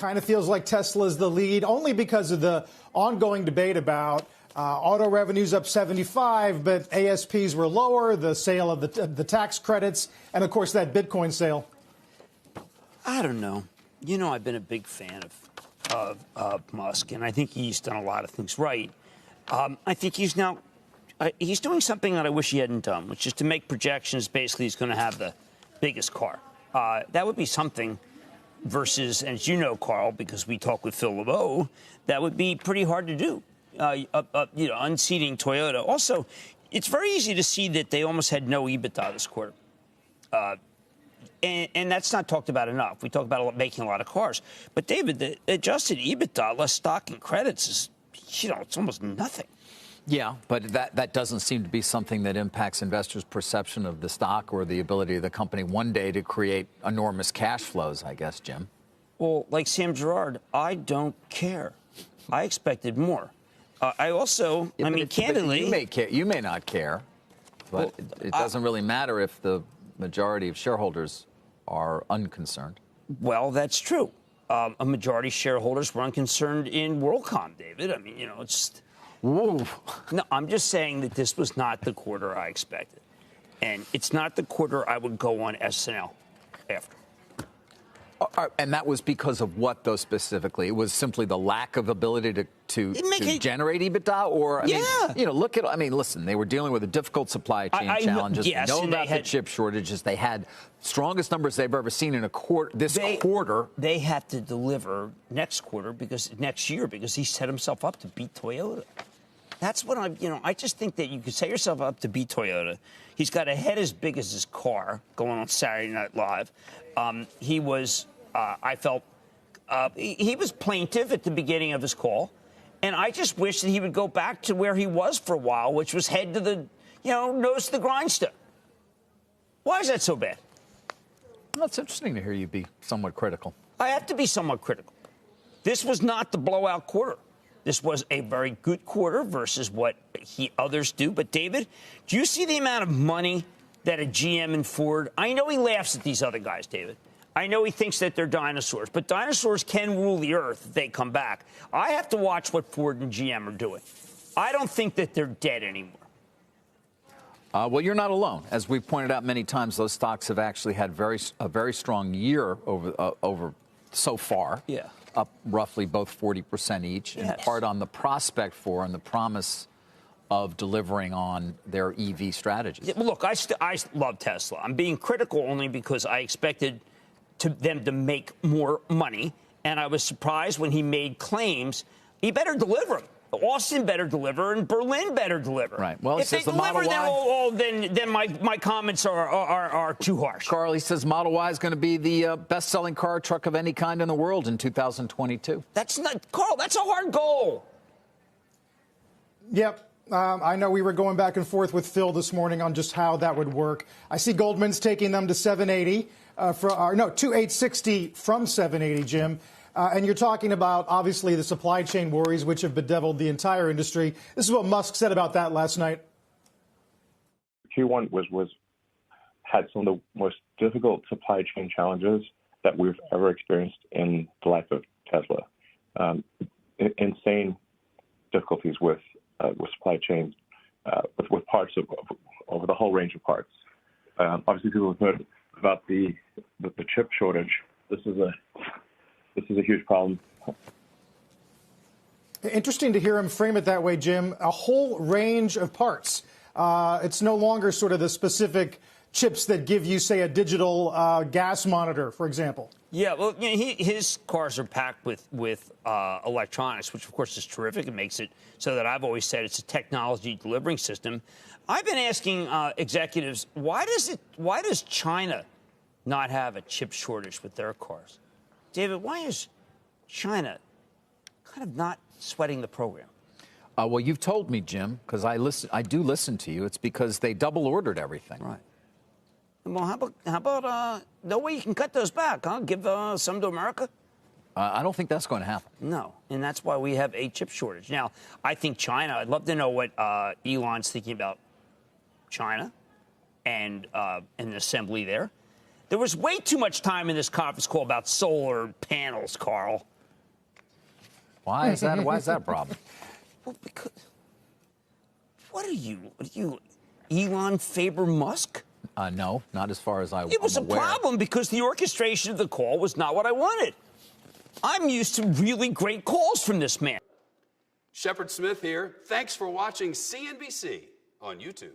kind of feels like Tesla's the lead, only because of the ongoing debate about auto revenues up 75, but ASPs were lower, the sale of the tax credits, and, of course, that Bitcoin sale. I don't know. You know, I've been a big fan of Musk, and I think he's done a lot of things right. I think he's doing something that I wish he hadn't done, which is to make projections. Basically, he's going to have the biggest car. That would be something versus, as you know, Carl, because we talk with Phil LeBeau, that would be pretty hard to do. Unseating Toyota. Also, it's very easy to see that they almost had no EBITDA this quarter. And that's not talked about enough. We talk about making a lot of cars. But, David, the adjusted EBITDA less stock and credits is, it's almost nothing. Yeah, but that doesn't seem to be something that impacts investors' perception of the stock or the ability of the company one day to create enormous cash flows, I guess, Jim. Well, like Sam Gerard, I don't care. I expected more. Candidly... You may not care, but it doesn't really matter if the majority of shareholders are unconcerned. Well, that's true. A majority of shareholders were unconcerned in WorldCom, David. I mean, it's... Whoa. No, I'm just saying that this was not the quarter I expected. And it's not the quarter I would go on SNL after. And that was because of what, though, specifically? It was simply the lack of ability to generate EBITDA? Or, listen, they were dealing with a difficult supply chain challenges. Yes, they know about the chip shortages. They had strongest numbers they've ever seen in a quarter. Quarter. They have to deliver next year because he set himself up to beat Toyota. That's what I just think that you could set yourself up to beat Toyota. He's got a head as big as his car going on Saturday Night Live. He was plaintive at the beginning of his call. And I just wish that he would go back to where he was for a while, which was head to the, nose to the grindstone. Why is that so bad? Well, it's interesting to hear you be somewhat critical. I have to be somewhat critical. This was not the blowout quarter. This was a very good quarter versus what others do. But, David, do you see the amount of money that a GM and Ford... I know he laughs at these other guys, David. I know he thinks that they're dinosaurs. But dinosaurs can rule the earth if they come back. I have to watch what Ford and GM are doing. I don't think that they're dead anymore. Well, you're not alone. As we've pointed out many times, those stocks have actually had a very strong year over so far. Yeah. Up roughly both 40% each, yes. In part on the prospect for and the promise of delivering on their EV strategies. Yeah, look, I love Tesla. I'm being critical only because I expected them to make more money, and I was surprised when he made claims. He better deliver them. Austin better deliver, and Berlin better deliver. Right. Well, if they deliver, then my comments are too harsh. Carl, he says Model Y is going to be the best-selling car truck of any kind in the world in 2022. That's not, Carl. That's a hard goal. Yep. I know we were going back and forth with Phil this morning on just how that would work. I see Goldman's taking them to 780 to 860 from 780, Jim. And you're talking about, obviously, the supply chain worries, which have bedeviled the entire industry. This is what Musk said about that last night. Q1 had some of the most difficult supply chain challenges that we've ever experienced in the life of Tesla. Insane difficulties with supply chains, with parts over the whole range of parts. Obviously, people have heard about the chip shortage. This is a huge problem. Interesting to hear him frame it that way, Jim. A whole range of parts. It's no longer sort of the specific chips that give you, say, a digital gas monitor, for example. Yeah, well, his cars are packed with electronics, which, of course, is terrific. It makes it so that I've always said it's a technology delivering system. I've been asking executives, why does China not have a chip shortage with their cars? David, why is China kind of not sweating the program? Well, you've told me, Jim, because I do listen to you. It's because they double ordered everything. Right. Well, how about no way you can cut those back, huh? Give some to America? I don't think that's going to happen. No, and that's why we have a chip shortage. Now, I think China, I'd love to know what Elon's thinking about China and an assembly there. There was way too much time in this conference call about solar panels, Carl. Why is that? Why is that a problem? Well, because what are you? Elon favor Musk? No, not as far as It was I'm aware. a problem because the orchestration of the call was not what I wanted. I'm used to really great calls from this man. Shepard Smith here. Thanks for watching CNBC on YouTube.